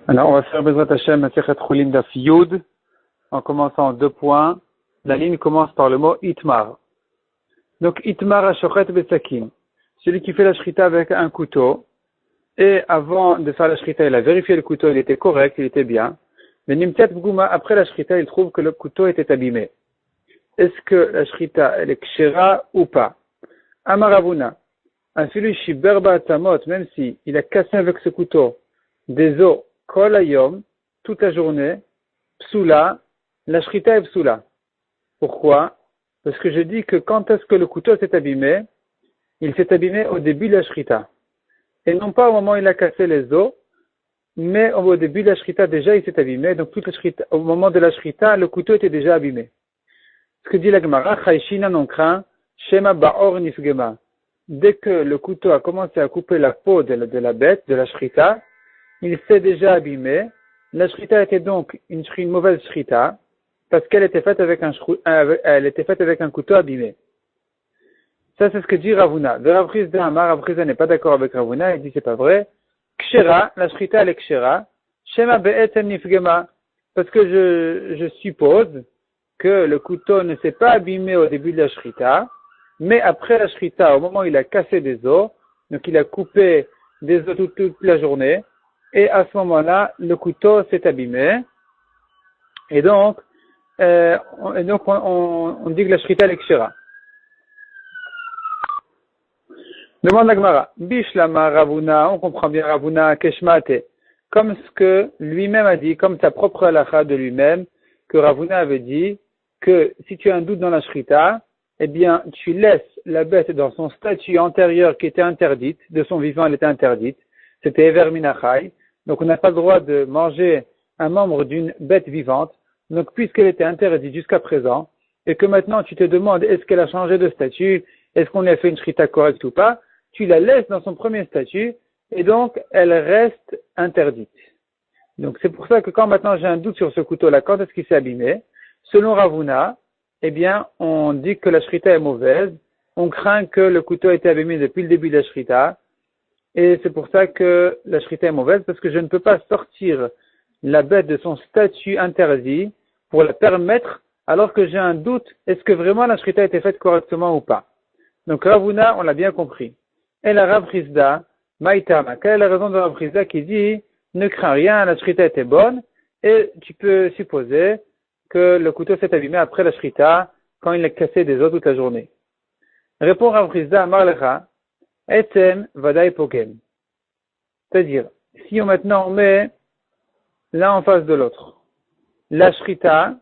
Alors, on va faire Bezrat Hashem Masechet Chulin Daf Yud en commençant en 2 points. La ligne commence par le mot Itmar. Donc, Itmar Ashochet Besakin. Celui qui fait la shrita avec un couteau. Et avant de faire la shrita, il a vérifié le couteau, il était correct, il était bien. Mais Nimtet Bgouma, après la shrita, il trouve que le couteau était abîmé. Est-ce que la shrita, elle est kshera ou pas? Amaravuna. Un celui Shiberba Tamot, même si il a cassé avec ce couteau des os Kol Hayom, toute la journée, Psula, la shrita est Psula. Pourquoi? Parce que je dis que quand est-ce que le couteau s'est abîmé? Il s'est abîmé au début de la shrita. Et non pas au moment où il a cassé les os, mais au début de la shrita déjà il s'est abîmé. Donc toute la shrita, au moment de la shrita, le couteau était déjà abîmé. Ce que dit la Gemara, Chayshina non craint, Shema Baor Nifgema. Dès que le couteau a commencé à couper la peau de la bête, de la shrita, il s'est déjà abîmé. La shrita était donc une mauvaise shrita, parce qu'elle était faite avec un couteau abîmé. Ça, c'est ce que dit Ravuna. Ravuna n'est pas d'accord avec Ravuna, il dit c'est pas vrai. Kshera, la shrita elle est kshera. Shema be'etem nifgema. Parce que je suppose que le couteau ne s'est pas abîmé au début de la shrita, mais après la shrita, au moment où il a cassé des os, donc il a coupé des os toute la journée, et à ce moment-là, le couteau s'est abîmé. Et donc, on dit que la shrita est kshera. Demande la Gemara. Bishlama Ravuna, on comprend bien Ravuna Keshmate, comme ce que lui-même a dit, comme sa propre halakha de lui-même, que Ravuna avait dit que si tu as un doute dans la shrita, eh bien, tu laisses la bête dans son statut antérieur qui était interdite, de son vivant elle était interdite, c'était Ever Minachai, donc on n'a pas le droit de manger un membre d'une bête vivante, donc puisqu'elle était interdite jusqu'à présent, et que maintenant tu te demandes est-ce qu'elle a changé de statut, est-ce qu'on lui a fait une shrita correcte ou pas, tu la laisses dans son premier statut, et donc elle reste interdite. Donc c'est pour ça que quand maintenant j'ai un doute sur ce couteau-là, quand est-ce qu'il s'est abîmé, selon Ravuna, eh bien on dit que la shrita est mauvaise, on craint que le couteau ait été abîmé depuis le début de la shrita, et c'est pour ça que la shrita est mauvaise, parce que je ne peux pas sortir la bête de son statut interdit pour la permettre, alors que j'ai un doute, est-ce que vraiment la shrita a été faite correctement ou pas. Donc Ravuna, on l'a bien compris. Et la Rav Chizda, Maïtama, quelle est la raison de Rav Chizda qui dit, ne crains rien, la shrita était bonne, et tu peux supposer que le couteau s'est abîmé après la shrita, quand il a cassé des os toute la journée. Répond Rav Chizda, Marlecha, Etem Vadai Pogem. C'est-à-dire, si maintenant on met l'un en face de l'autre, la shrita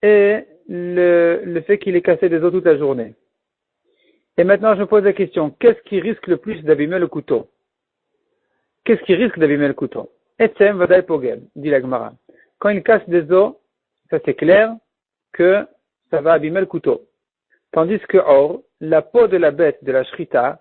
et le fait qu'il ait cassé des os toute la journée. Et maintenant, je me pose la question, qu'est-ce qui risque le plus d'abîmer le couteau? Qu'est-ce qui risque d'abîmer le couteau? Etzem vadai pogem, dit la Gemara. Quand il casse des os, ça c'est clair que ça va abîmer le couteau. Tandis que, or, la peau de la bête, de la shrita,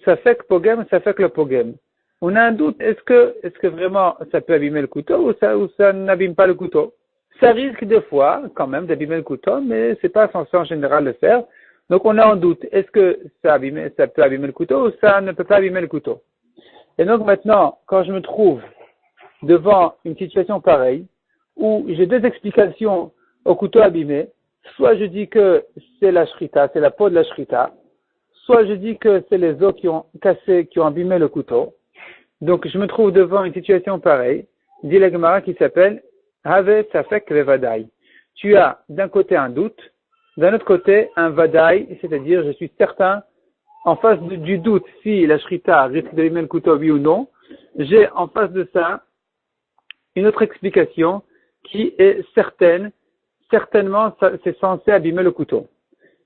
ça fait que pogem, ça fait que le pogem. On a un doute, est-ce que vraiment ça peut abîmer le couteau ou ça n'abîme pas le couteau? Ça risque des fois, quand même, d'abîmer le couteau, mais c'est pas censé en général le faire. Donc on a un doute, est-ce que ça peut abîmer le couteau ou ça ne peut pas abîmer le couteau? Et donc maintenant, quand je me trouve devant une situation pareille, où j'ai deux explications au couteau abîmé, soit je dis que c'est la shrita, c'est la peau de la shrita, soit je dis que c'est les os qui ont cassé, qui ont abîmé le couteau. Donc je me trouve devant une situation pareille, dit la Gemara qui s'appelle Have Safek Vevadai. Tu as d'un côté un doute, d'un autre côté, un vadaï, c'est-à-dire je suis certain, en face du doute si la shrita risque d'abîmer le couteau, oui ou non, j'ai en face de ça une autre explication qui est certaine, certainement c'est censé abîmer le couteau.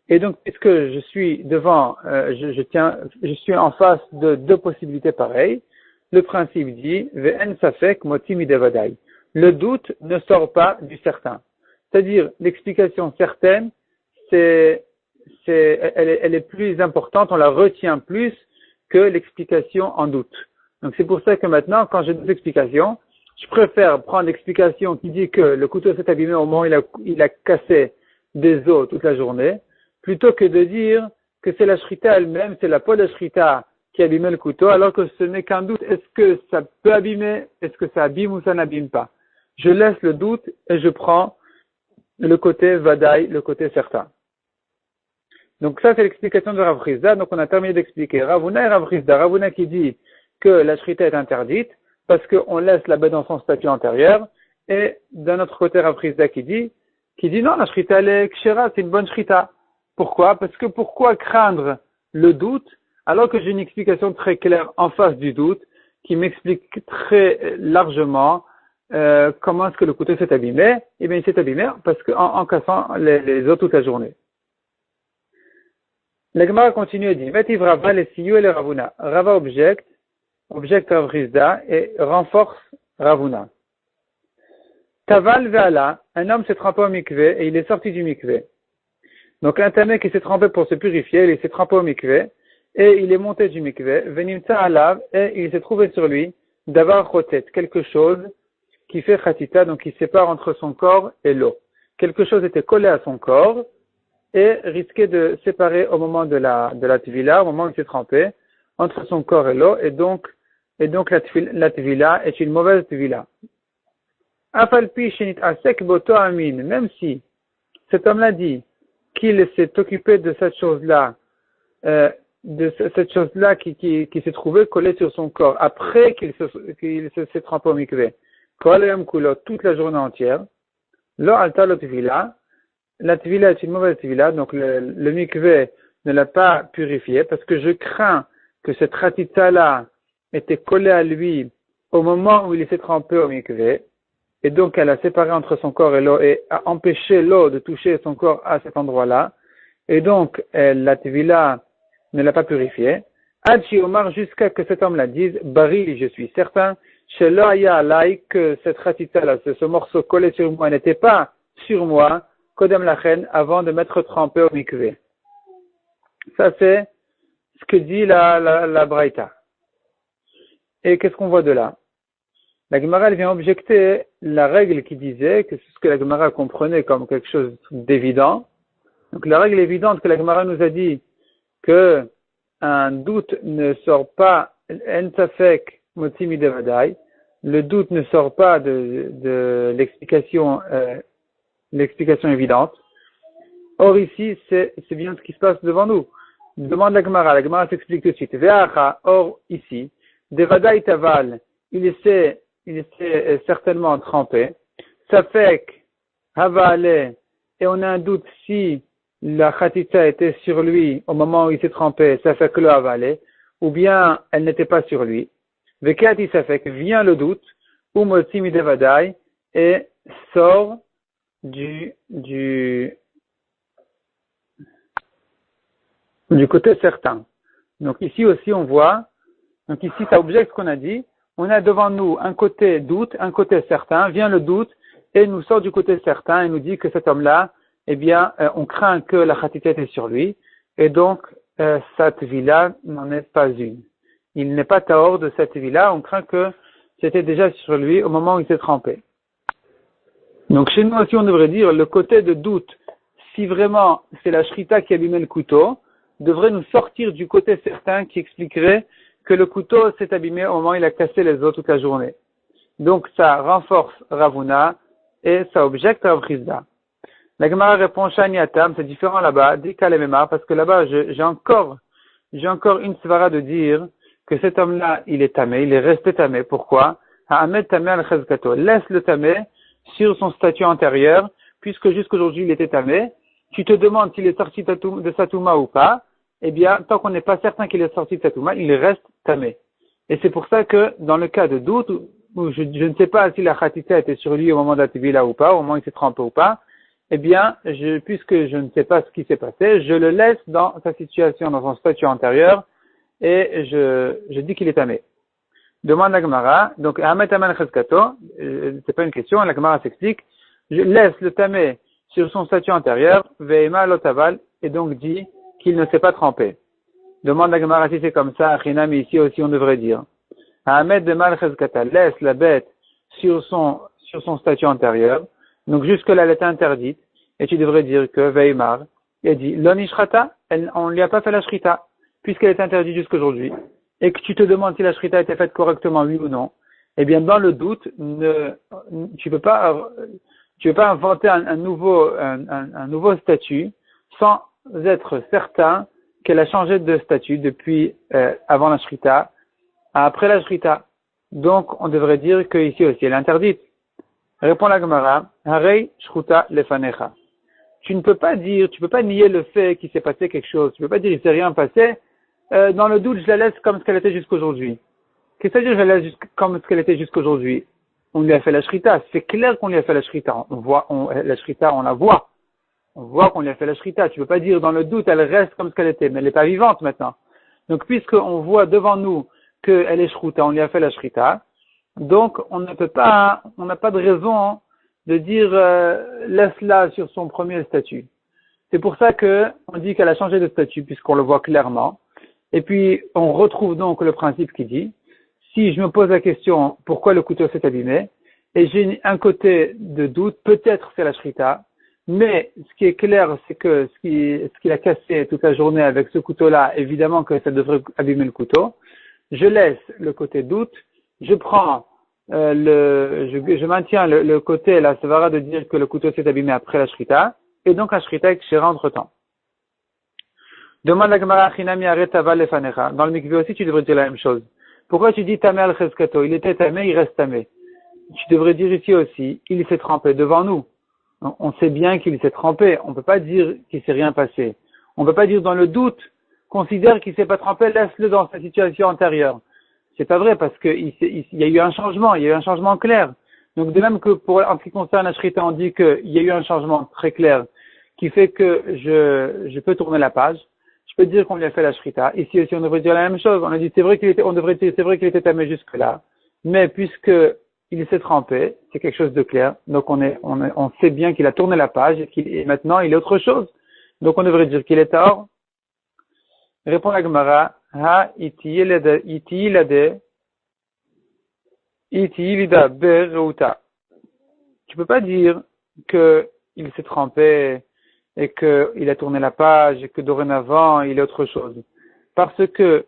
Et donc, puisque je suis devant, je suis en face de deux possibilités pareilles, le principe dit, Ve'en safek moti mide vadaï. Le doute ne sort pas du certain. C'est-à-dire, l'explication certaine, elle est plus importante, on la retient plus que l'explication en doute. Donc c'est pour ça que maintenant, quand j'ai deux explications, je préfère prendre l'explication qui dit que le couteau s'est abîmé au moment où il a cassé des os toute la journée, plutôt que de dire que c'est la shrita elle-même, c'est la peau de la shrita qui abîmait le couteau, alors que ce n'est qu'un doute. Est-ce que ça peut abîmer? Est-ce que ça abîme ou ça n'abîme pas? Je laisse le doute et je prends le côté vadaï, le côté certain. Donc ça, c'est l'explication de Rav Chizda. Donc on a terminé d'expliquer Ravuna et Rav Chizda. Ravuna qui dit que la shrita est interdite parce qu'on laisse la bête dans son statut antérieur. Et d'un autre côté, Rav Chizda qui dit non, la shrita elle est kshera, c'est une bonne shrita. Pourquoi? Parce que pourquoi craindre le doute alors que j'ai une explication très claire en face du doute qui m'explique très largement comment est-ce que le couteau s'est abîmé? Eh bien, il s'est abîmé parce en cassant les os toute la journée. La Gemara continue et dit, Mativ Rava les Siyu et les Ravuna. Rava objecte Rav Chizda et renforce Ravuna. Taval ve'ala, un homme s'est trempé au mikvé et il est sorti du mikvé. Donc un tamé qui s'est trempé pour se purifier, il s'est trempé au mikvé et il est monté du mikvé, venimta alav et il s'est trouvé sur lui d'avoir chotet, quelque chose qui fait khatita, donc qui sépare entre son corps et l'eau. Quelque chose était collé à son corps et risquait de séparer au moment de la tvila, au moment où il s'est trempé, entre son corps et l'eau, et donc la tvila est une mauvaise tvila. Afalpi shenit asek boto amin, même si cet homme-là dit qu'il s'est occupé de cette chose-là, qui s'est trouvée collée sur son corps, après qu'il s'est trempé au mikvé, toute la journée entière, lo alta lo tvila, la tvila est une mauvaise tvila, donc le mikvé ne l'a pas purifié, parce que je crains que cette ratita-là était collée à lui au moment où il s'est trempé au mikvé, et donc elle a séparé entre son corps et l'eau, et a empêché l'eau de toucher son corps à cet endroit-là, et donc la tvila ne l'a pas purifié. Adji Omar, jusqu'à que cet homme-là dise, Bari, je suis certain, chez l'Aya Alay, que cette ratita-là, ce morceau collé sur moi n'était pas sur moi, Kodem Lachen, avant de m'être trempé au mikvé. Ça, c'est ce que dit la Braïta. Et qu'est-ce qu'on voit de là? La Gemara, elle vient objecter la règle qui disait que c'est ce que la Gemara comprenait comme quelque chose d'évident. Donc, la règle évidente que la Gemara nous a dit que un doute ne sort pas, en safek motzi midevadai, le doute ne sort pas de l'explication évidente. Or ici, c'est bien ce qui se passe devant nous. Demande la Gemara s'explique tout de suite. Ve'acha, or ici, devadai taval, il s'est certainement trempé. Safek havale, et on a un doute si la khatita était sur lui au moment où il s'est trempé, safek le havale, ou bien elle n'était pas sur lui. Vekati safek, vient le doute, ou motzi midevadai, et sort du côté certain. Donc ici aussi on voit, donc ici ça objecte ce qu'on a dit, on a devant nous un côté doute, un côté certain, vient le doute et nous sort du côté certain et nous dit que cet homme-là, eh bien, on craint que la khatita était sur lui et donc cette villa n'en est pas une. Il n'est pas tahor de cette villa, on craint que c'était déjà sur lui au moment où il s'est trempé. Donc chez nous aussi on devrait dire le côté de doute, si vraiment c'est la shrita qui abîmait le couteau, devrait nous sortir du côté certain qui expliquerait que le couteau s'est abîmé au moment où il a cassé les os toute la journée. Donc ça renforce Ravuna et ça objecte Rav Chizda. La Gemara répond Shani Atam, c'est différent là-bas, dit Kalemema, parce que là-bas j'ai encore une svara de dire que cet homme-là il est tamé, il est resté tamé. Pourquoi? Ha'amed tamé al-chazkato, laisse le tamé sur son statut antérieur, puisque jusqu'aujourd'hui il était tamé. Tu te demandes s'il est sorti de sa touma ou pas, eh bien, tant qu'on n'est pas certain qu'il est sorti de sa touma, il reste tamé. Et c'est pour ça que, dans le cas de doute, où je ne sais pas si la khatita était sur lui au moment de la tevila ou pas, au moment où il s'est trempé ou pas, eh bien, puisque je ne sais pas ce qui s'est passé, je le laisse dans sa situation, dans son statut antérieur, et je dis qu'il est tamé. Demande la Gemara, donc, Ahmet Aman Chazkato, c'est pas une question, la Gemara s'explique, je laisse le tamé sur son statut antérieur, Veima Lotaval, et donc dit qu'il ne s'est pas trempé. Demande la Gemara si c'est comme ça, Achina, mais ici aussi on devrait dire. Ahmed de Mal Chazkata, laisse la bête sur son statut antérieur, donc jusque-là elle est interdite, et tu devrais dire que Veimar, et dit, Lonishrata, on ne lui a pas fait la shrita, puisqu'elle est interdite jusqu'aujourd'hui. et que tu te demandes si la shrita a été faite correctement, oui ou non, eh bien, dans le doute, tu peux pas inventer un nouveau statut sans être certain qu'elle a changé de statut depuis avant la shrita à après la shrita. Donc, on devrait dire qu'ici aussi, elle est interdite. Répond la Gemara, Harei shruta lefanecha. Tu peux pas nier le fait qu'il s'est passé quelque chose. Tu peux pas dire il s'est rien passé. Dans le doute, je la laisse comme ce qu'elle était jusqu'aujourd'hui. Qu'est-ce que ça veut dire je la laisse comme ce qu'elle était jusqu'aujourd'hui? On lui a fait la shrita. C'est clair qu'on lui a fait la shrita. La shrita, on la voit. On voit qu'on lui a fait la shrita. Tu peux pas dire dans le doute, elle reste comme ce qu'elle était. Mais elle n'est pas vivante maintenant. Donc, puisqu'on voit devant nous qu'elle est shruta, on lui a fait la shrita. Donc, on n'a pas de raison de dire laisse-la sur son premier statut. C'est pour ça que on dit qu'elle a changé de statut puisqu'on le voit clairement. Et puis, on retrouve donc le principe qui dit, si je me pose la question pourquoi le couteau s'est abîmé, et j'ai un côté de doute, peut-être c'est la shrita, mais ce qui est clair, c'est que ce qu'il a cassé toute la journée avec ce couteau-là, évidemment que ça devrait abîmer le couteau. Je laisse le côté doute, je prends je maintiens le côté, la sevara de dire que le couteau s'est abîmé après la shrita, et donc la shrita est kshera entre temps. Demande la Gemara Chinami aretava lefanecha. Dans le mikvé aussi, tu devrais dire la même chose. Pourquoi tu dis tamé al cheskato? Il était tamé, il reste tamé. Tu devrais dire ici aussi, il s'est trempé devant nous. On sait bien qu'il s'est trempé. On ne peut pas dire qu'il s'est rien passé. On ne peut pas dire dans le doute, considère qu'il s'est pas trempé, laisse-le dans sa situation antérieure. C'est pas vrai parce que il y a eu un changement clair. Donc de même que en ce qui concerne la shrita, on dit qu'il y a eu un changement très clair qui fait que je peux tourner la page. Je peux dire qu'on lui a fait la shrita. Ici aussi, on devrait dire la même chose. On a dit, c'est vrai qu'il était tamé jusque-là. Mais puisque il s'est trempé, c'est quelque chose de clair. Donc on sait bien qu'il a tourné la page et maintenant il est autre chose. Donc on devrait dire qu'il est tort. Répond la Gemara, ha itiyilade itiyilida bereuta. Tu peux pas dire que il s'est trempé et qu'il a tourné la page et que dorénavant il est autre chose. Parce que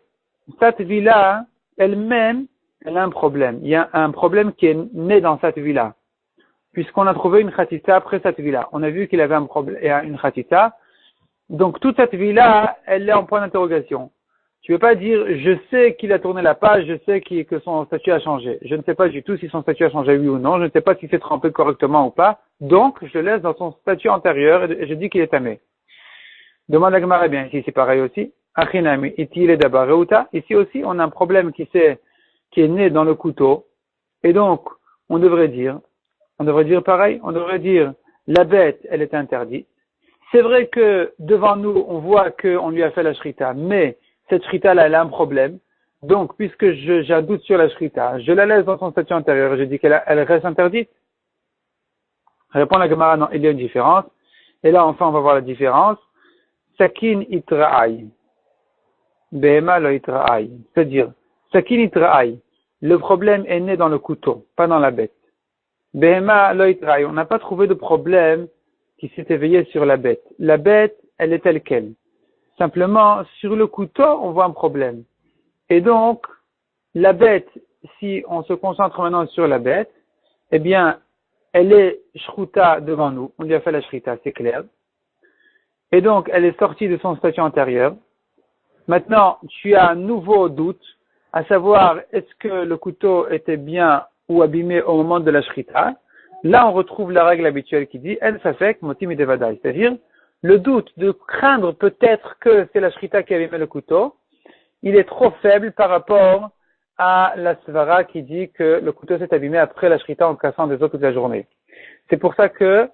cette vie-là, elle-même, elle a un problème. Il y a un problème qui est né dans cette vie-là. Puisqu'on a trouvé une khatita après cette vie-là. On a vu qu'il avait un problème, une khatita. Donc toute cette vie-là, elle est en point d'interrogation. Tu ne veux pas dire, je sais qu'il a tourné la page, je sais que son statut a changé. Je ne sais pas du tout si son statut a changé oui ou non, je ne sais pas s'il s'est trempé correctement ou pas. Donc, je le laisse dans son statut antérieur et je dis qu'il est tamé. Demande la Gemara, bien, ici c'est pareil aussi. Achinami, itil et dabareuta. Ici aussi, on a un problème qui est né dans le couteau. Et donc, on devrait dire pareil, on devrait dire, la bête, elle est interdite. C'est vrai que devant nous, on voit qu'on lui a fait la shrita, mais cette shrita-là, elle a un problème. Donc, puisque j'ai un doute sur la shrita, je la laisse dans son statut antérieur et je dis qu'elle reste interdite. Répond la Gemara, non, il y a une différence. Et là, enfin, on va voir la différence. Sakin itra'ai. Behema lo itra'ai. C'est-à-dire, sakin itra'ai. Le problème est né dans le couteau, pas dans la bête. Behema lo itra'ai. On n'a pas trouvé de problème qui s'est éveillé sur la bête. La bête, elle est telle qu'elle. Simplement, sur le couteau, on voit un problème. Et donc, la bête, si on se concentre maintenant sur la bête, eh bien, elle est shruta devant nous. On lui a fait la shrita, c'est clair. Et donc, elle est sortie de son statut antérieur. Maintenant, tu as un nouveau doute, à savoir, est-ce que le couteau était bien ou abîmé au moment de la shrita? Là, on retrouve la règle habituelle qui dit, El safek motim idevadai. C'est-à-dire, le doute de craindre peut-être que c'est la shrita qui a abîmé le couteau, il est trop faible par rapport à la svara qui dit que le couteau s'est abîmé après la shrita en cassant des os toute la journée. C'est pour ça que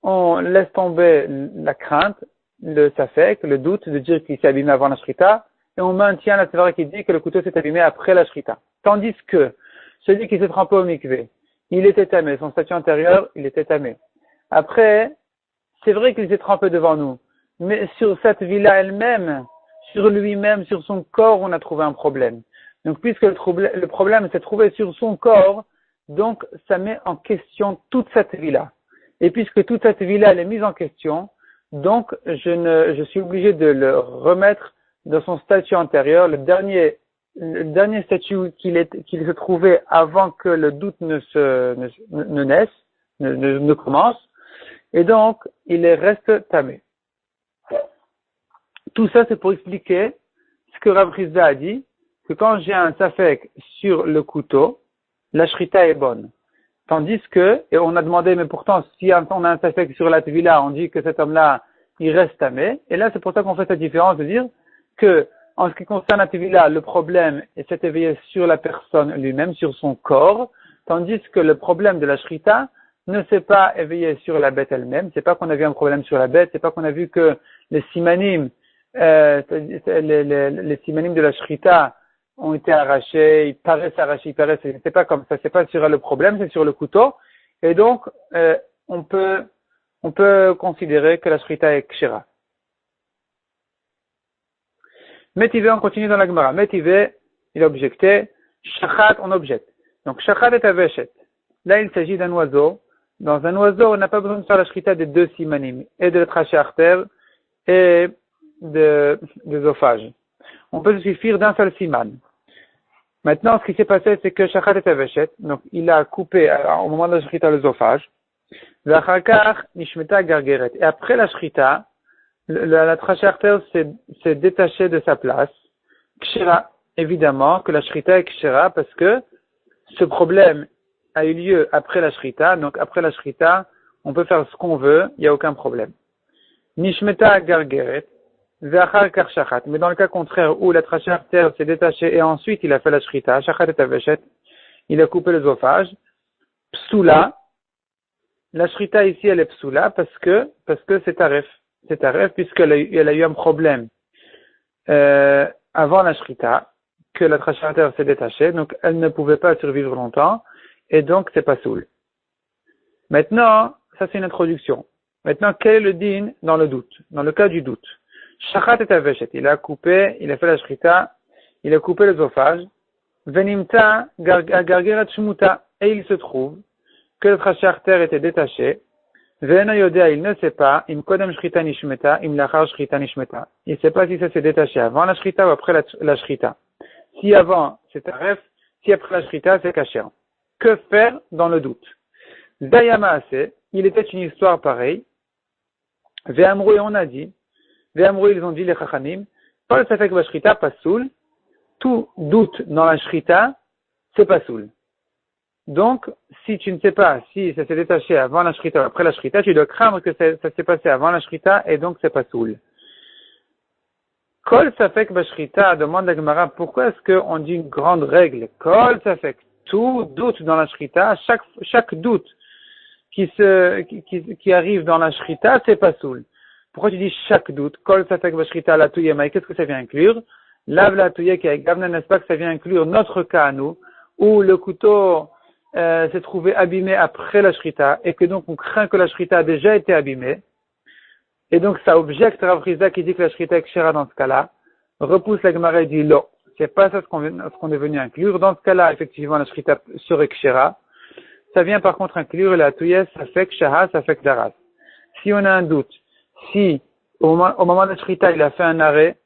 on laisse tomber la crainte, le safek, le doute de dire qu'il s'est abîmé avant la shrita, et on maintient la svara qui dit que le couteau s'est abîmé après la shrita. Tandis que celui qui s'est trempé au mikvé, il était tamé, son statut antérieur, il était tamé. Après, c'est vrai qu'il s'est trempé devant nous, mais sur cette vie-là elle-même, sur lui-même, sur son corps, on a trouvé un problème. Donc, puisque le problème s'est trouvé sur son corps, donc ça met en question toute cette vie-là. Et puisque toute cette vie-là, elle est mise en question, donc je suis obligé de le remettre dans son statut antérieur. Le dernier le dernier statut qu'il se trouvait avant que le doute ne naisse, ne commence, et donc il reste tamé. Tout ça, c'est pour expliquer ce que Rav Rizda a dit, que quand j'ai un safek sur le couteau, la shrita est bonne. Tandis que, et on a demandé, mais pourtant, si on a un safek sur la tvila, on dit que cet homme-là, il reste tamé. Et là, c'est pour ça qu'on fait cette différence de dire que, en ce qui concerne la tvila, le problème s'est éveillé sur la personne lui-même, sur son corps, tandis que le problème de la shrita ne s'est pas éveillé sur la bête elle-même. C'est pas qu'on a vu un problème sur la bête, c'est pas qu'on a vu que les simanim, les simanim de la shrita ont été arrachés, ils paraissent, c'est pas comme ça, c'est pas sur le problème, c'est sur le couteau, et donc, on peut considérer que la shrita est kshira. Métivé, on continue dans la Gemara. Métivé, il a objecté, shachat, on objecte. Donc, shachat est aveshet. Là, il s'agit d'un oiseau. Dans un oiseau, on n'a pas besoin de faire la shrita des deux simanim, et de la trachée artère, et des osophages. On peut se suffire d'un seul siman. Maintenant, ce qui s'est passé, c'est que shachat et aveshet, donc il a coupé au moment de la shrita l'œsophage, v'achakar nishmeta gargeret. Et après la shrita, la trachée artère s'est détachée de sa place. Kshira, évidemment que la shrita est kshira parce que ce problème a eu lieu après la shrita, donc après la shrita, on peut faire ce qu'on veut, il n'y a aucun problème. Nishmeta gargeret. Mais dans le cas contraire où la trachée artère s'est détachée et ensuite il a fait la shrita, shachat et aveshet, il a coupé l'œsophage, psoula, la shrita ici elle est psoula parce que c'est taref. C'est taref puisqu'elle a eu un problème avant la shrita, que la trachée artère s'est détachée, donc elle ne pouvait pas survivre longtemps et donc c'est pas soul. Maintenant, ça c'est une introduction. Maintenant, quel est le din dans le doute, dans le cas du doute? Shachat et aveshet, il a coupé, il a fait la shrita, il a coupé l'œsophage, venimta gargeret shmuta, et il se trouve que le trachée artère était détaché, ve'eno yodea, il ne sait pas, im kodem shrita nishmeta, im lachar shrita nishmeta. Il ne sait pas si ça s'est détaché avant la shrita ou après la shrita. Si avant, c'est taref, si après la shrita, c'est kasher. Que faire dans le doute? Dayama ase, il était une histoire pareille, ve'amrou, et on a dit, Ve'amrou, ils ont dit les chachamim, Kol safek bashrita pasoul, tout doute dans la shrita, c'est pasoul. Donc, si tu ne sais pas si ça s'est détaché avant la shrita ou après la shrita, tu dois craindre que ça s'est passé avant la shrita et donc c'est pasoul. Kol safek bashrita, demande la Gemara, pourquoi est-ce qu'on dit une grande règle? Kol safek, tout doute dans la shrita, chaque doute qui arrive dans la shrita, c'est pasoul. Pourquoi tu dis chaque doute? Kol safek bashrita la touye maï, qu'est-ce que ça vient inclure? Lave la touye qui est gavna, n'est-ce pas que ça vient inclure notre cas à nous, où le couteau s'est trouvé abîmé après la shrita, et que donc on craint que la shrita a déjà été abîmée, et donc ça objecte Rav Rizda qui dit que la shrita est kshera dans ce cas-là, repousse la Gemara et dit lo, c'est pas ça ce qu'on est venu inclure. Dans ce cas-là, effectivement, la shrita serait kshera. Ça vient par contre inclure la touye safek shaha, safek daras. Si on a un doute, si au moment de la shrita il a fait un arrêt,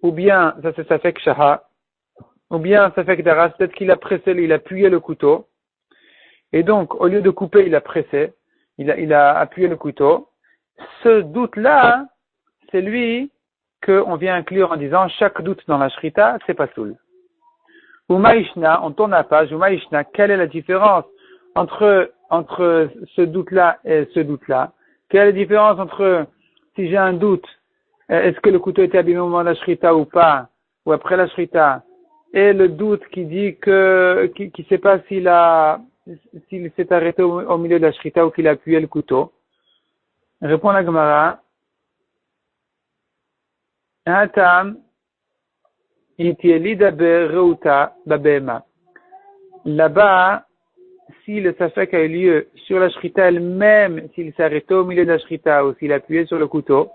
ou bien ça c'est safek shaha, ou bien safek daras, peut-être qu'il a pressé, il a appuyé le couteau, et donc au lieu de couper, il a pressé, il a appuyé le couteau. Ce doute-là, c'est lui qu'on vient inclure en disant chaque doute dans la shrita, c'est pas soul. Umaishna, on tourne la page, Umaishna, quelle est la différence entre ce doute-là et ce doute-là? Quelle est la différence entre si j'ai un doute, est-ce que le couteau était abîmé au moment de la shrita ou pas, ou après la shrita, et le doute qui dit qui sait pas s'il s'est arrêté au milieu de la shrita ou qu'il a appuyé le couteau? Répond la Gemara. Hatam itielida bereuta babema. Là-bas, si le safek a eu lieu sur la shrita elle-même, s'il s'est arrêté au milieu de la shrita ou s'il a appuyé sur le couteau,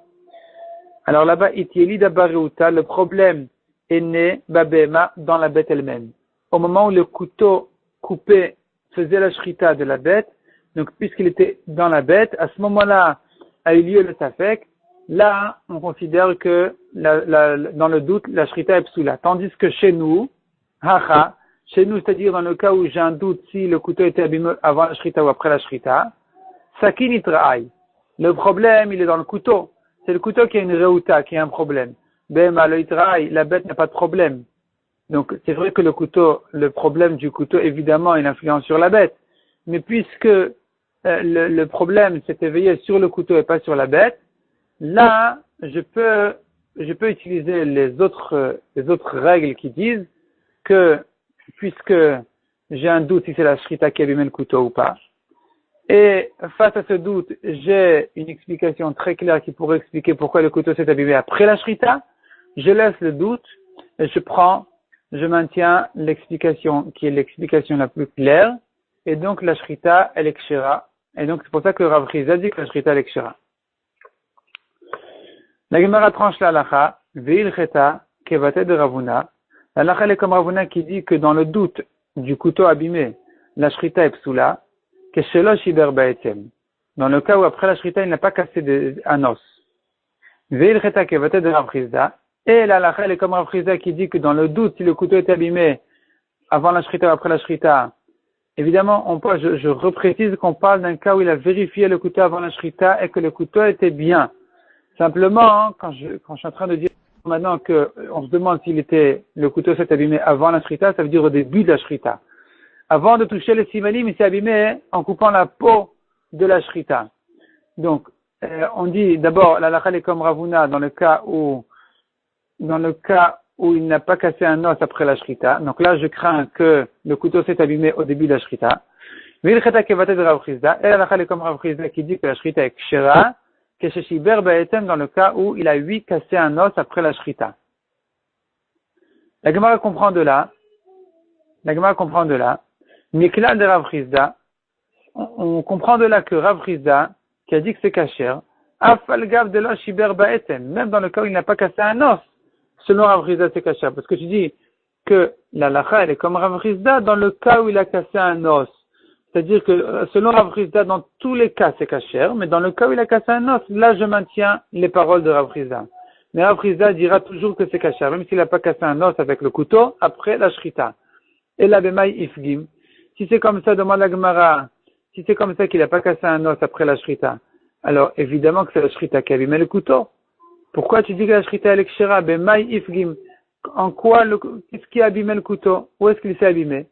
alors là-bas, itielida bereuta, le problème est né babema dans la bête elle-même. Au moment où le couteau coupé faisait la shrita de la bête, donc puisqu'il était dans la bête, à ce moment-là a eu lieu le safek, là on considère que dans le doute la shrita est psoula. Tandis que chez nous, Hacha, chez nous, c'est-à-dire dans le cas où j'ai un doute si le couteau était abîmé avant la shrita ou après la shrita, sakin itraï. Le problème, il est dans le couteau. C'est le couteau qui a une reuta, qui a un problème. Bema le itraï, la bête n'a pas de problème. Donc, c'est vrai que le couteau, le problème du couteau, évidemment, il influence sur la bête. Mais puisque le problème s'est éveillé sur le couteau et pas sur la bête, là, je peux utiliser les autres règles qui disent que, puisque j'ai un doute si c'est la shrita qui a abîmé le couteau ou pas, et face à ce doute, j'ai une explication très claire qui pourrait expliquer pourquoi le couteau s'est abîmé après la shrita, je laisse le doute et je maintiens l'explication qui est l'explication la plus claire, et donc la shrita, elle est kshera. Et donc c'est pour ça que Rav Chizda dit que la shrita, elle est kshera. La Gemara tranche la halacha, ve'il cheta, kevate de Ravuna. La halacha, elle est comme Ravuna qui dit que dans le doute du couteau abîmé, la shrita est psoula, que shelo shiber ba'etem. Dans le cas où après la shrita, il n'a pas cassé un os. Ve'il cheta, kevate de Rav Chizda. Et la halacha, elle est comme Rav Chizda qui dit que dans le doute, si le couteau est abîmé avant la shrita ou après la shrita, évidemment, je reprécise qu'on parle d'un cas où il a vérifié le couteau avant la shrita et que le couteau était bien. Simplement, quand je suis en train de dire maintenant on se demande le couteau s'est abîmé avant la shrita, ça veut dire au début de la shrita. Avant de toucher le simalim, il s'est abîmé en coupant la peau de la shrita. Donc, on dit d'abord, la halakha est comme Ravuna dans le cas où il n'a pas cassé un os après la shrita. Donc là, je crains que le couteau s'est abîmé au début de la shrita. Mais il cheta kevate de Rav Chizda. Et la halakha est comme Rav Chizda qui dit que la shrita est kshera, que chez Shiber Ba'etem dans le cas où il a cassé un os après la shrita. La Gemara comprend de là. Mikla de Rav Chizda. On comprend de là que Rav Chizda, qui a dit que c'est kasher, afal gav de la Shiber Ba'etem, même dans le cas où il n'a pas cassé un os. Selon Rav Chizda, c'est kasher. Parce que tu dis que la halakha, elle est comme Rav Chizda dans le cas où il a cassé un os. C'est-à-dire que selon Rav Chizda, dans tous les cas, c'est kasher, mais dans le cas où il a cassé un os, là, je maintiens les paroles de Rav Chizda. Mais Rav Chizda dira toujours que c'est kasher, même s'il n'a pas cassé un os avec le couteau, après la shrita. Et la bemaï ifgim. Si c'est comme ça, demande la Gemara, si c'est comme ça qu'il n'a pas cassé un os après la shrita, alors évidemment que c'est la shrita qui a abîmé le couteau. Pourquoi tu dis que la shrita est kshera, bemaï ifgim? En quoi, qu'est-ce qui a abîmé le couteau? Où est-ce qu'il s'est abîmé?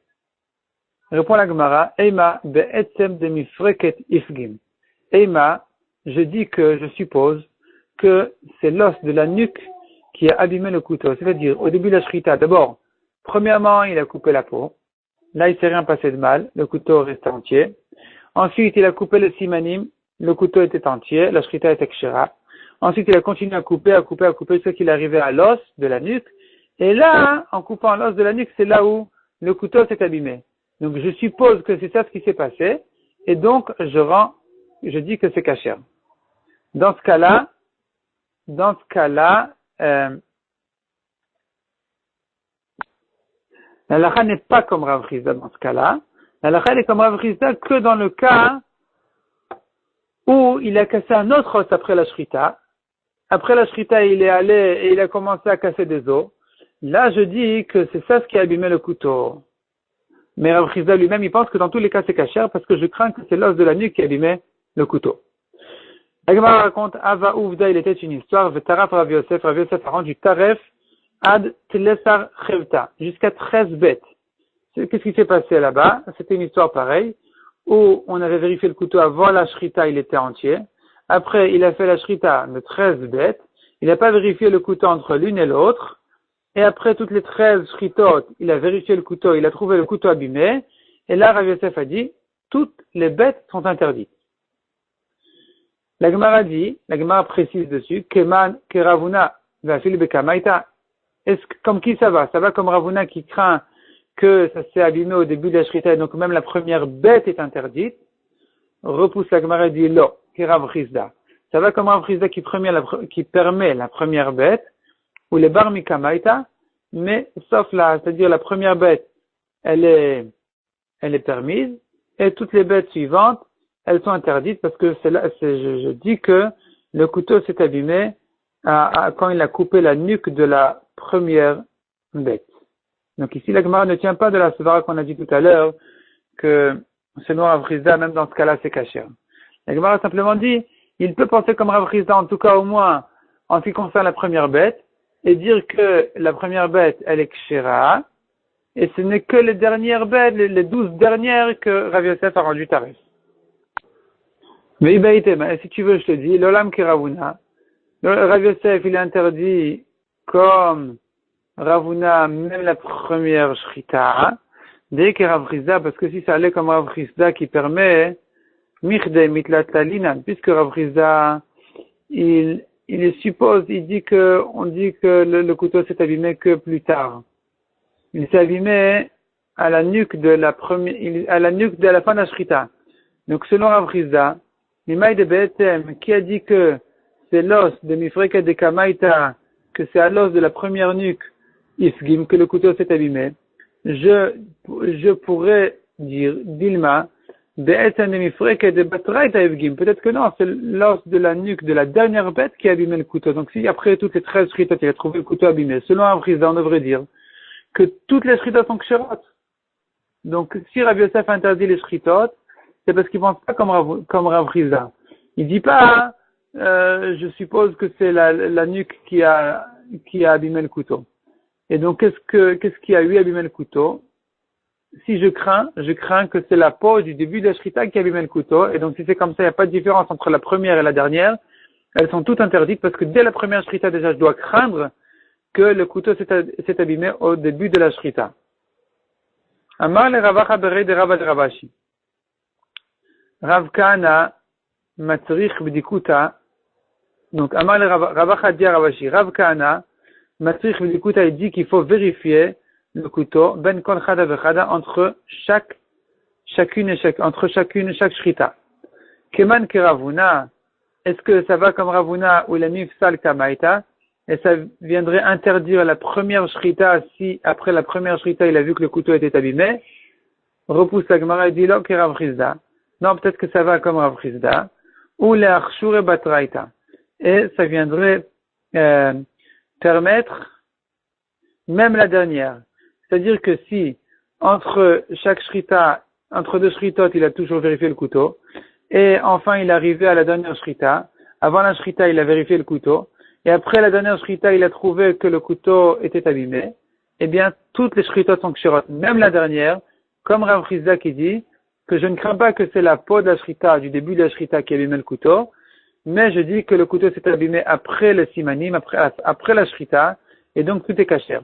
Répond la Gemara, Eima be'etzem de mifreket ifgim. Eima, je suppose que c'est l'os de la nuque qui a abîmé le couteau. C'est-à-dire, au début de la shrita, d'abord, premièrement, il a coupé la peau. Là, il ne s'est rien passé de mal. Le couteau reste entier. Ensuite, il a coupé le simanim. Le couteau était entier. La shrita était kshera. Ensuite, il a continué à couper, jusqu'à qu'il est arrivé à l'os de la nuque. Et là, en coupant l'os de la nuque, c'est là où le couteau s'est abîmé. Donc, je suppose que c'est ça ce qui s'est passé. Et donc, je dis que c'est kasher. Dans ce cas-là, la halakha n'est pas comme Rav Chizda dans ce cas-là. La halakha est comme Rav Chizda que dans le cas où il a cassé un autre os après la shrita. Après la shrita, il est allé et il a commencé à casser des os. Là, je dis que c'est ça ce qui a abîmé le couteau. Mais Rav Chizda lui-même, il pense que dans tous les cas, c'est kasher parce que je crains que c'est l'os de la nuque qui a abîmé le couteau. La Gemara raconte, Ava Uvda, il était une histoire, Vetaraf Rav Yosef a rendu Taref ad Tlesar Chevta, jusqu'à 13 bêtes. Qu'est-ce qui s'est passé là-bas? C'était une histoire pareille, où on avait vérifié le couteau avant la shrita, il était entier. Après, il a fait la shrita de 13 bêtes. Il n'a pas vérifié le couteau entre l'une et l'autre. Et après toutes les 13 shritot, il a vérifié le couteau, il a trouvé le couteau abîmé. Et là, Rav Yosef a dit, toutes les bêtes sont interdites. La Gemara précise dessus, Keman, Keravuna, Vafil Bekamaita. Est-ce que, comme qui ça va? Ça va comme Ravuna qui craint que ça s'est abîmé au début de la shrita, et donc même la première bête est interdite. Repousse la Gemara et dit, Lo, Kerav Chizda. Ça va comme Rav Chizda qui permet la première bête, ou les bar mikamaita, mais sauf c'est-à-dire la première bête, elle est permise, et toutes les bêtes suivantes, elles sont interdites parce que je dis que le couteau s'est abîmé quand il a coupé la nuque de la première bête. Donc ici, la Gemara ne tient pas de la Svara qu'on a dit tout à l'heure, que selon Rav Chizda, même dans ce cas-là, c'est kasher. La Gemara a simplement dit, il peut penser comme Rav Chizda, en tout cas au moins, en ce qui concerne la première bête, et dire que la première bête, elle est kshera, et ce n'est que les dernières bêtes, les 12 dernières que Rav Yosef a rendu tarif. Mais si tu veux, je te dis, l'olam ki Ravuna, Rav Yosef, il est interdit comme Ravuna, même la première shrita, dès que Rav Chizda, parce que si ça allait comme Rav Chizda qui permet, Michde mitlatalina, puisque Rav Chizda, il suppose, on dit que le couteau s'est abîmé que plus tard. Il s'est abîmé à la nuque de la fin de la shrita. Donc selon Rav Chizda, Mimaï de Be'etem, qui a dit que c'est l'os de Mifreka de Kamaïta, que c'est à l'os de la première nuque, Ifgim, que le couteau s'est abîmé, je pourrais dire, Dilma, Be'etem de Mifreka de Batraïta Ifgim. Peut-être que non, c'est l'os de la nuque de la dernière bête qui a abîmé le couteau. Donc si après toutes les 13 shritot, il a trouvé le couteau abîmé, selon Rav Chizda, on devrait dire que toutes les shritot sont ksherot. Donc si Rav Yosef interdit les shritot, c'est parce qu'il pense pas comme Rav Chizda. Il dit pas, je suppose que c'est la nuque qui a abîmé le couteau. Et donc, qu'est-ce qui a eu abîmé le couteau? Si je crains que c'est la peau du début de la shrita qui a abîmé le couteau. Et donc, si c'est comme ça, il n'y a pas de différence entre la première et la dernière. Elles sont toutes interdites parce que dès la première shrita, déjà, je dois craindre que le couteau s'est abîmé au début de la shrita. Amar le Ravacha berei de Rav Rabashi. Rav Kana matzrich b'dikuta. Donc, Amar le Ravacha dit à Ravashi. Rav Kana matzrich b'dikuta, il dit qu'il faut vérifier le couteau ben kol chada vechada entre chaque shrita. Keman ke Ravuna. Est-ce que ça va comme Ravuna ou la mifsal kamaita? Et ça viendrait interdire la première shrita si après la première shrita il a vu que le couteau était abîmé? Repousse la Gemara et dit lo ke Rav Chizda. Non, peut-être que ça va comme Rav Chizda. Ou le achshure batraita. Et ça viendrait permettre même la dernière. C'est-à-dire que si entre chaque shrita, entre deux shritot, il a toujours vérifié le couteau, et enfin il est arrivé à la dernière shrita, avant la shrita il a vérifié le couteau, et après la dernière shrita il a trouvé que le couteau était abîmé, eh bien toutes les shritot sont kshirot, même la dernière, comme Rav Chizda qui dit que je ne crains pas que c'est la peau de la shrita, du début de la shrita qui a abîmé le couteau, mais je dis que le couteau s'est abîmé après le simanim, après la shrita, et donc tout est kasher.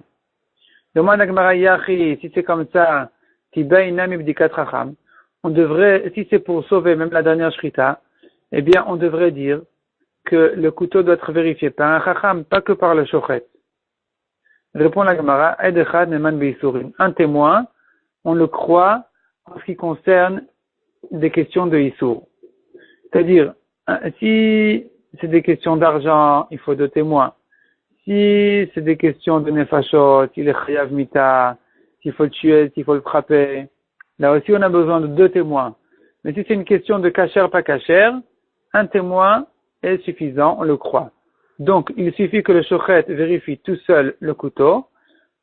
Demande à Gemara Yachi, si c'est comme ça, on devrait, si c'est pour sauver même la dernière shrita, eh bien on devrait dire que le couteau doit être vérifié par un chacham, pas que par le shochet. Répond la Gemara, un témoin, on le croit en ce qui concerne des questions de Issour. C'est-à-dire, si c'est des questions d'argent, il faut 2 témoins. Si c'est des questions de nefashot, il est chayav mita, s'il faut le tuer, s'il faut le frapper, là aussi on a besoin de 2 témoins. Mais si c'est une question de kasher, pas kasher, un témoin est suffisant, on le croit. Donc, il suffit que le shochet vérifie tout seul le couteau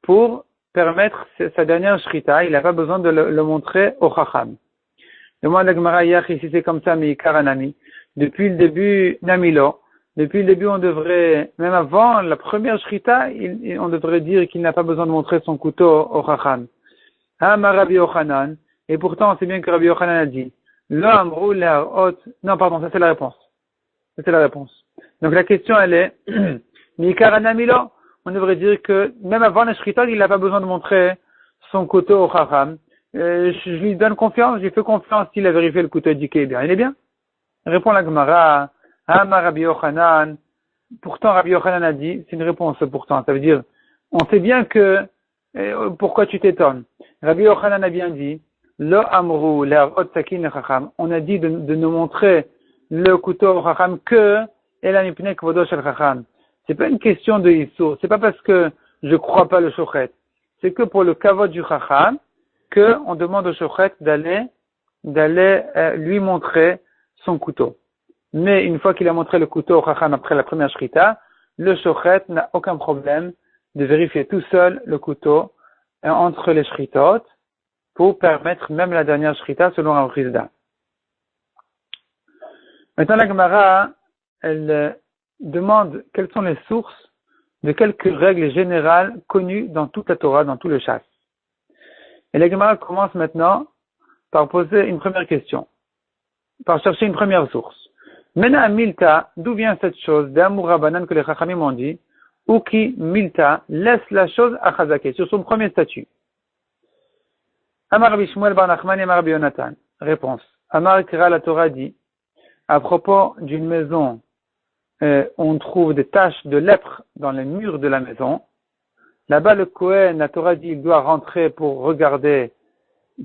pour permettre sa dernière shrita, il n'a pas besoin de le montrer au chacham. Demande à Gemara Yachi, si c'est comme ça, mais karanami, depuis le début, namilo, depuis le début, on devrait, même avant la première shrita, on devrait dire qu'il n'a pas besoin de montrer son couteau au chacham. Amar Rabbi Yochanan, et pourtant, c'est bien que Rabbi Yochanan a dit, lo amrou le'arot, non, pardon, ça c'est la réponse. Ça c'est la réponse. Donc la question, elle est, Mikar anamilo, on devrait dire que même avant la shrita, il n'a pas besoin de montrer son couteau au chacham. Je lui donne confiance, je lui fais confiance s'il a vérifié le couteau et dit qu'il est bien. Il est bien? Répond la Gemara, Amar Rabbi Yochanan. Pourtant, Rabbi Yochanan a dit, c'est une réponse pourtant, ça veut dire, on sait bien que, pourquoi tu t'étonnes? Rabbi Yochanan a bien dit, Lo amru le'arot sakin chacham. On a dit de nous montrer le couteau au chacham que, ela mipnei kvodo shel chacham. C'est pas une question de issour, c'est pas parce que je crois pas le shochet. C'est que pour le kavod du chacham, que on demande au shochet d'aller lui montrer son couteau. Mais une fois qu'il a montré le couteau au chacham après la première shrita, le shochet n'a aucun problème de vérifier tout seul le couteau entre les shritot pour permettre même la dernière shrita selon Rav Chizda. Maintenant, la Gemara, elle demande quelles sont les sources de quelques règles générales connues dans toute la Torah, dans tout le chasse. Et la Gemara commence maintenant par poser une première question, par chercher une première source. Mena milta, d'où vient cette chose d'Amoura Banan que les Chachamim ont dit, ou qui milta laisse la chose à Chazake, sur son premier statut. Amar Rabbi Shmuel bar Nachman et Amar Rabbi Yonatan. Réponse. Amar Kira, la Torah dit, à propos d'une maison, on trouve des taches de lèpre dans les murs de la maison. Là-bas, le Kohen, la Torah dit, il doit rentrer pour regarder,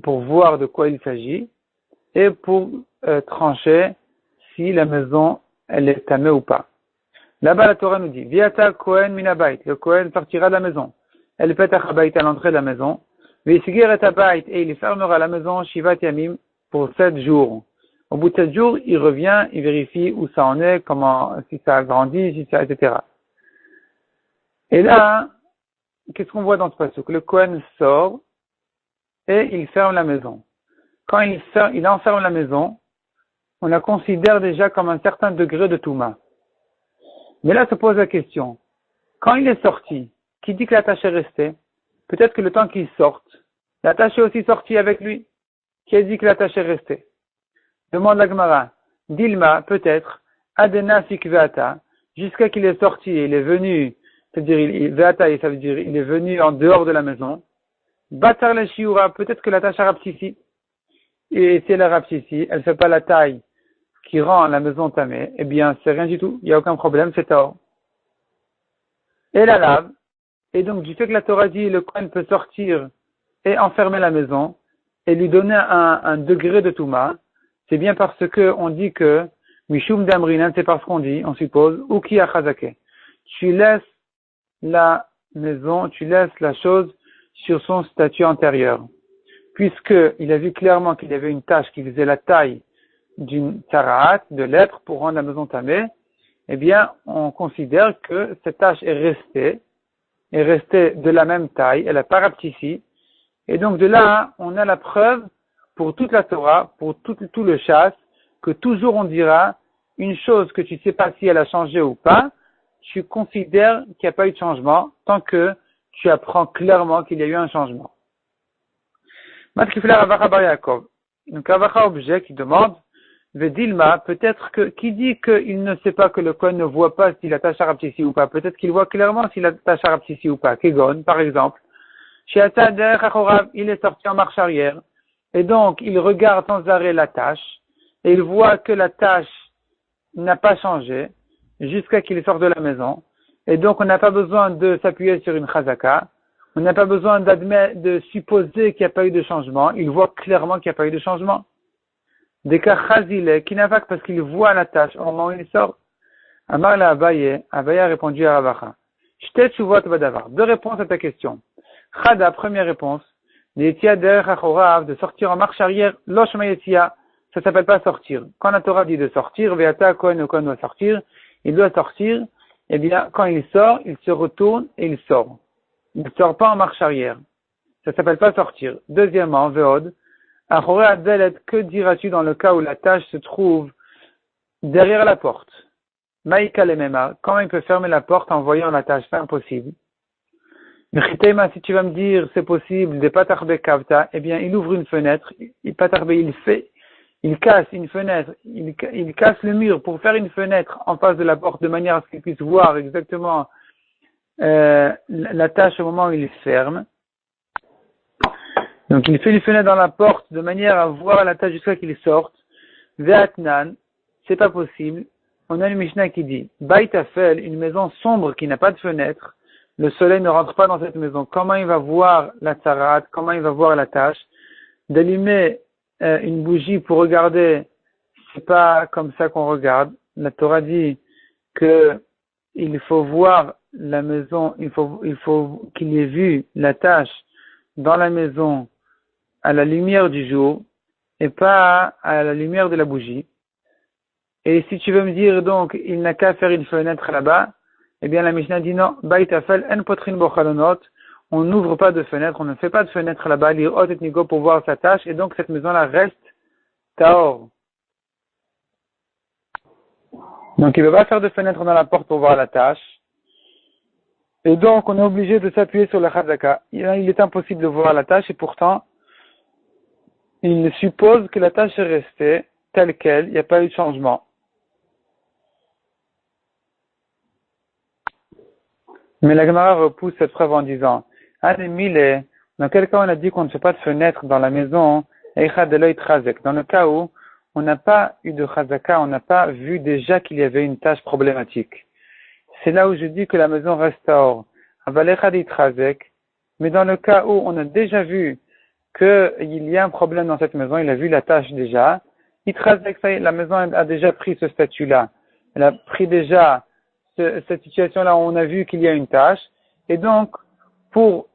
pour voir de quoi il s'agit, et pour trancher si la maison, elle est tamée ou pas. Là-bas, la Torah nous dit, Viata Kohen minabait, le Kohen sortira de la maison. Elle petach habayit à l'entrée de la maison. Visigir et habayit, et il fermera la maison, shivat yamim, pour 7 jours. Au bout de 7 jours, il revient, il vérifie où ça en est, comment, si ça a grandi, si ça, etc. Et là, qu'est-ce qu'on voit dans ce passage? Que le Kohen sort, et il ferme la maison. Quand il enferme la maison, on la considère déjà comme un certain degré de Touma. Mais là se pose la question, quand il est sorti, qui dit que la tâche est restée? Peut-être que le temps qu'il sorte, la tâche est aussi sortie avec lui. Qui a dit que la tâche est restée? Demande la Gemara. Dilma, peut-être, Adena fik veata, jusqu'à qu'il est sorti, il est venu, c'est-à-dire, veata, ça veut dire, il est venu en dehors de la maison. Batar le shiura, peut-être que la tâche a rapsissi. Et si elle a rapsissi, elle fait pas la taille qui rend la maison tamée, eh bien, c'est rien du tout. Il n'y a aucun problème, c'est tort. Et la lave. Et donc, du fait que la Torah dit, le Kohen peut sortir et enfermer la maison, et lui donner un degré de Touma, c'est bien parce que on dit que, Mishum Damrinan, c'est parce qu'on dit, on suppose, Uki Achazake. Tu laisses la maison, tu laisses la chose sur son statut antérieur. Puisqu'il a vu clairement qu'il y avait une tâche qui faisait la taille d'une tsaraat, de lèpre, pour rendre la maison tamée, eh bien, on considère que cette tâche est restée de la même taille, elle n'a pas rapetissé, et donc de là, on a la preuve pour toute la Torah, pour tout le chasse, que toujours on dira une chose que tu ne sais pas si elle a changé ou pas, tu considères qu'il n'y a pas eu de changement, tant que tu apprends clairement qu'il y a eu un changement. Matkifla Ravacha Bar Yaakov. Donc Ravacha objet qui demande, Vedilma, peut-être que, qui dit qu'il ne sait pas que le Kohen ne voit pas si la tâche a rapetissé ou pas, peut-être qu'il voit clairement si la tâche a rapetissé ou pas. Kegon, par exemple. Shiata derech achorav, il est sorti en marche arrière, et donc il regarde sans arrêt la tâche, et il voit que la tâche n'a pas changé, jusqu'à qu'il sorte de la maison, et donc on n'a pas besoin de s'appuyer sur une chazaka, on n'a pas besoin de supposer qu'il n'y a pas eu de changement, il voit clairement qu'il n'y a pas eu de changement. Des cas chazile, qui n'a pas parce qu'il voit la tâche au moment où il sort. Amar la Abaye a répondu à Ravacha. Shtet shuvot badavar. 2 réponses à ta question. Chada, première réponse. Yetia derech achorav, de sortir en marche arrière, losh mayetia. Ça s'appelle pas sortir. Quand la Torah dit de sortir, veata kohen ou kohen doit sortir, il doit sortir, eh bien, quand il sort, il se retourne et il sort. Il ne sort pas en marche arrière. Ça s'appelle pas sortir. Deuxièmement, veod, achore adelet, que diras-tu dans le cas où la tâche se trouve derrière la porte? Maïka lemema, comment il peut fermer la porte en voyant la tâche? C'est impossible. Mechitema, si tu vas me dire c'est possible, de patarbe kavta, eh bien, il ouvre une fenêtre, il casse une fenêtre, il casse le mur pour faire une fenêtre en face de la porte de manière à ce qu'il puisse voir exactement la tâche au moment où il ferme. Donc il fait une fenêtre dans la porte de manière à voir la tâche jusqu'à qu'il sorte. Ve'atnan, c'est pas possible. On a une Mishnah qui dit, Bait Afel, une maison sombre qui n'a pas de fenêtre, le soleil ne rentre pas dans cette maison. Comment il va voir la tzarat, comment il va voir la tâche? D'allumer une bougie pour regarder, c'est pas comme ça qu'on regarde. La Torah dit que il faut voir la maison, il faut qu'il ait vu la tâche dans la maison à la lumière du jour et pas à la lumière de la bougie. Et si tu veux me dire donc il n'a qu'à faire une fenêtre là-bas, eh bien la Mishnah dit non, Bait Afel en potrin bochalonot, on n'ouvre pas de fenêtre, on ne fait pas de fenêtre là-bas, l'irot et nigo pour voir sa tâche, et donc cette maison-là reste taor. Donc il ne peut pas faire de fenêtre dans la porte pour voir la tâche. Et donc on est obligé de s'appuyer sur le chazaka. Il est impossible de voir la tâche et pourtant il suppose que la tâche est restée telle qu'elle, il n'y a pas eu de changement. Mais la Gemara repousse cette preuve en disant dans quel cas on a dit qu'on ne fait pas de fenêtre dans la maison, dans le cas où on n'a pas eu de chazaka, on n'a pas vu déjà qu'il y avait une tâche problématique. C'est là où je dis que la maison reste hors. Mais dans le cas où on a déjà vu qu'il y a un problème dans cette maison, il a vu la tâche déjà, la maison a déjà pris ce statut-là. Elle a pris déjà cette situation-là où on a vu qu'il y a une tâche. Et donc, pour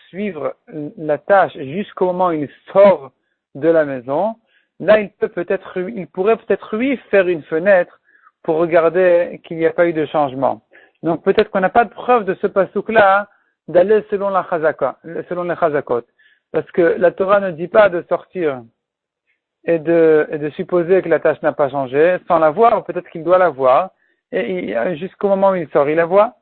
suivre la tâche jusqu'au moment où il sort de la maison, là, il pourrait peut-être, lui, faire une fenêtre pour regarder qu'il n'y a pas eu de changement. Donc, peut-être qu'on n'a pas de preuve de ce pasouk-là d'aller selon les chazakot. Parce que la Torah ne dit pas de sortir et de supposer que la tâche n'a pas changé sans la voir, ou peut-être qu'il doit la voir, et jusqu'au moment où il sort, il la voit.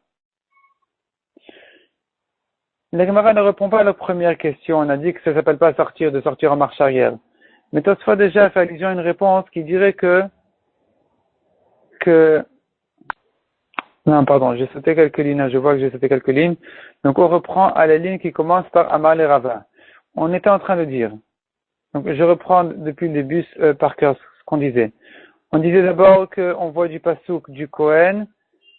La Gemara ne répond pas à la première question. On a dit que ça ne s'appelle pas sortir, de sortir en marche arrière. Mais Tosfot déjà fait allusion à une réponse qui dirait non, pardon, j'ai sauté quelques lignes, je vois que j'ai sauté quelques lignes. Donc on reprend à la ligne qui commence par Amar et Rava. On était en train de dire, donc je reprends depuis le début par cœur ce qu'on disait. On disait d'abord qu'on voit du pasouk du Kohen,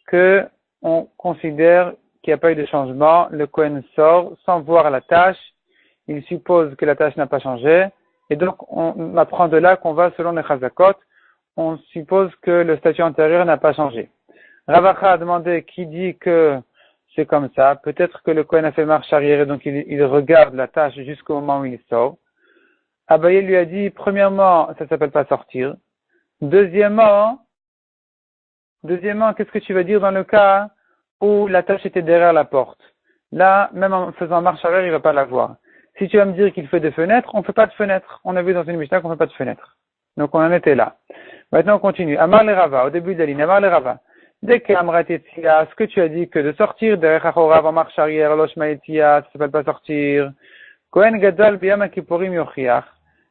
que on considère qu'il n'y a pas eu de changement, le Kohen sort sans voir la tâche, il suppose que la tâche n'a pas changé, et donc on apprend de là qu'on va selon les chazakot, on suppose que le statut antérieur n'a pas changé. Ravacha a demandé qui dit que c'est comme ça, peut-être que le Kohen a fait marche arrière et donc il regarde la tâche jusqu'au moment où il sort. Abaye lui a dit, premièrement, ça s'appelle pas sortir. Deuxièmement, qu'est-ce que tu vas dire dans le cas où la tâche était derrière la porte? Là, même en faisant marche arrière, il va pas la voir. Si tu vas me dire qu'il fait des fenêtres, on fait pas de fenêtres. On a vu dans une Mishnah qu'on fait pas de fenêtres. Donc on en était là. Maintenant on continue. Amar le Rava, au début de la ligne, Amar le Rava. Dès qu'Amrat Etzia, ce que tu as dit que de sortir derrière Achorav en marche arrière, Loshma Etzia, ça s'appelle pas sortir. Kohen Gadol biyam kippurim yochiach.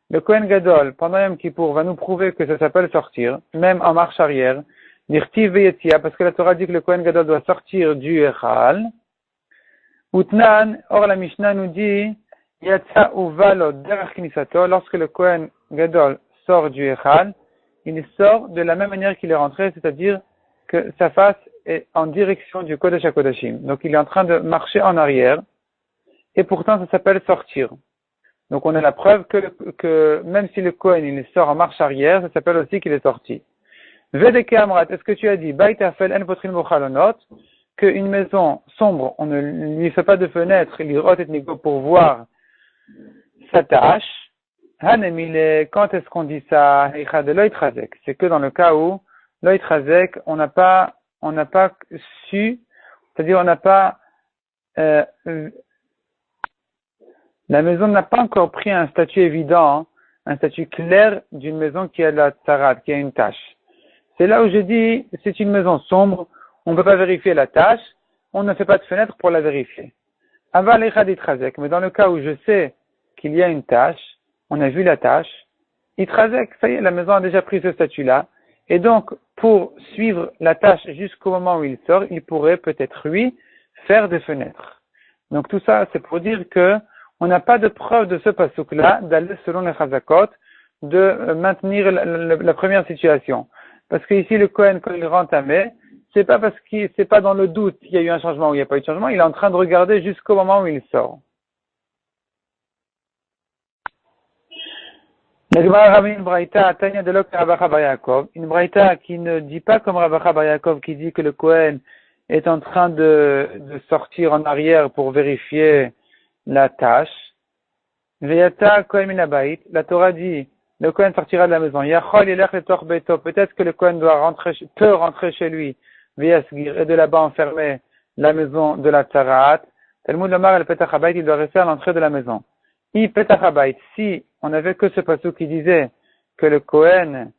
Le Kohen Gadol, pendant Yom Kippour, va nous prouver que ça s'appelle sortir, même en marche arrière. Nirtiv veyetzia, parce que la Torah dit que le Kohen Gadol doit sortir du Echal. Utnan, or la Mishnah nous dit, Yatsa uvalo derech knisato, lorsque le Kohen Gadol sort du Echal, il sort de la même manière qu'il est rentré, c'est-à-dire que sa face est en direction du Kodesh HaKodashim. Donc il est en train de marcher en arrière, et pourtant ça s'appelle sortir. Donc on a la preuve que même si le Kohen il sort en marche arrière, ça s'appelle aussi qu'il est sorti. Vedeke Amrat, est-ce que tu as dit, Baitafel en potrin mochalonot, qu'une maison sombre, on ne lui fait pas de fenêtre, l'irot et nigo pour voir sa tâche. Hanemile, quand est-ce qu'on dit ça? C'est que dans le cas où l'oitrazek, on n'a pas su, c'est-à-dire on n'a pas, la maison n'a pas encore pris un statut évident, hein, un statut clair d'une maison qui a de la tsarat, qui a une tâche. C'est là où je dis, c'est une maison sombre, on ne peut pas vérifier la tâche, on ne fait pas de fenêtre pour la vérifier. Aval echad, mais dans le cas où je sais qu'il y a une tâche, on a vu la tâche, itrazek, ça y est, la maison a déjà pris ce statut-là, et donc, pour suivre la tâche jusqu'au moment où il sort, il pourrait peut-être, lui, faire des fenêtres. Donc tout ça, c'est pour dire que on n'a pas de preuve de ce pasouk-là, d'aller selon les chazakot, de maintenir la première situation. Parce que ici, le Kohen, quand il rentre à Mai, c'est pas parce qu'il, c'est pas dans le doute qu'il y a eu un changement ou il n'y a pas eu de changement, il est en train de regarder jusqu'au moment où il sort. La Gemara ramène une braïta, Tanya de l'ok Rabacha bar Yaakov, une braïta qui ne dit pas comme Rabacha bar Yaakov, qui dit que le Kohen est en train de sortir en arrière pour vérifier la tâche. Veyata Kohen min habayit, la Torah dit, le Kohen sortira de la maison. Yachol yelech letor beito, peut-être que le Kohen peut rentrer chez lui, veyasgir, et de là-bas enfermer la maison de la tsarat. Talmud Lomar el Petach Habayit, il doit rester à l'entrée de la maison. I Petach Habayit, si on avait que ce passage qui disait que le Kohen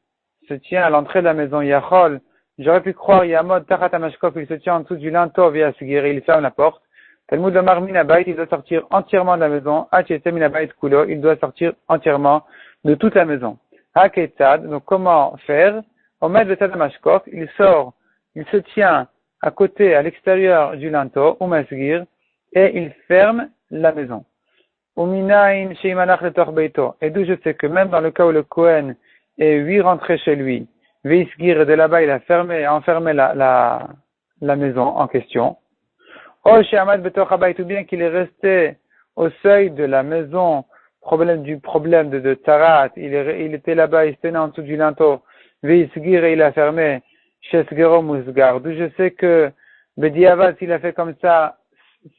se tient à l'entrée de la maison, Yachol, j'aurais pu croire Yamod Tachat Hamashkof, il se tient en dessous du linteau via Sigir, il ferme la porte. Talmud Lomar Min Habayit, il doit sortir entièrement de la maison. Hachete Min Habayit Kulo, il doit sortir entièrement de toute la maison. Haketzad, donc comment faire? Omed Betad Hamashkof, il sort, il se tient à côté, à l'extérieur du linteau, ou Masgir, et il ferme la maison. Uminain Sheimanach Letor Beito, et d'où je sais que même dans le cas où le Kohen est rentré chez lui, Veisgir, et de là-bas il a enfermé la maison en question. Oh, Shehamad Betor Habayit, ou bien qu'il est resté au seuil de la maison, du problème de Tarat, il était là-bas, il se tenait en dessous du linteau, Veisgir, et il a fermé, Shesgero Musgar, d'où je sais que Bediavad, s'il a fait comme ça,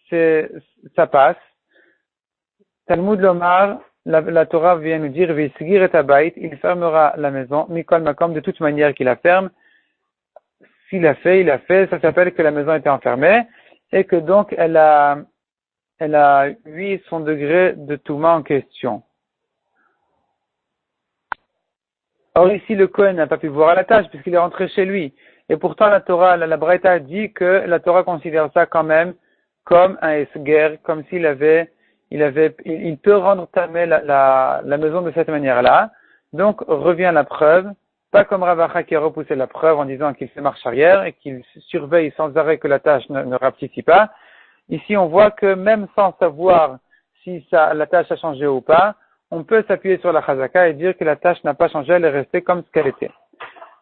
ça passe. Talmud Lomar, la Torah vient nous dire, Veisgir et Habayit, il fermera la maison, Mikol Makom, de toute manière qu'il la ferme. S'il a fait, ça s'appelle que la maison était enfermée, et que donc elle a eu son degré de Touma en question. Or ici, le Kohen n'a pas pu voir à la tâche, puisqu'il est rentré chez lui. Et pourtant, la Torah, la Braïta dit que la Torah considère ça quand même comme un esger, comme s'il il peut rendre tamé la maison de cette manière-là. Donc, revient la preuve, pas comme Ravacha qui a repoussé la preuve en disant qu'il fait marche arrière et qu'il surveille sans arrêt que la tâche ne rapetisse pas. Ici, on voit que même sans savoir si la tâche a changé ou pas, on peut s'appuyer sur la chazaka et dire que la tâche n'a pas changé, elle est restée comme ce qu'elle était.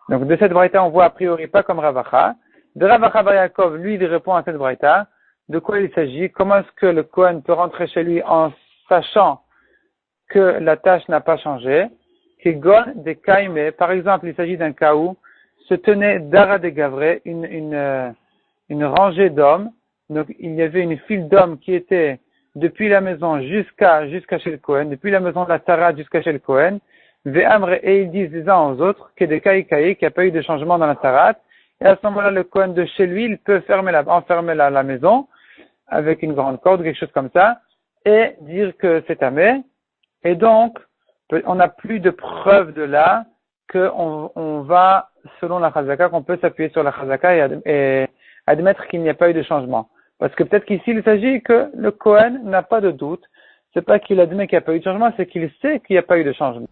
Donc, de cette braïta, on voit a priori pas comme Ravacha. De Ravacha Bar Yaakov, lui, il répond à cette braïta. De quoi il s'agit? Comment est-ce que le Kohen peut rentrer chez lui en sachant que la tâche n'a pas changé? Kegon de Kaime, par exemple, il s'agit d'un cas où se tenait Dara de Gavré, une rangée d'hommes. Donc, il y avait une file d'hommes qui était depuis la maison jusqu'à chez le Kohen, depuis la maison de la Tarat jusqu'à chez le Kohen. Et ils disent les uns aux autres que des Kaï, qu'il n'y a pas eu de changement dans la Tarat. Et à ce moment-là, le Kohen de chez lui, il peut enfermer la maison avec une grande corde ou quelque chose comme ça et dire que c'est tamé. Et donc, on n'a plus de preuve de là qu'on va, selon la chazaka, qu'on peut s'appuyer sur la chazaka et admettre qu'il n'y a pas eu de changement. Parce que peut-être qu'ici, il s'agit que le Kohen n'a pas de doute. C'est pas qu'il admet qu'il n'y a pas eu de changement, c'est qu'il sait qu'il n'y a pas eu de changement.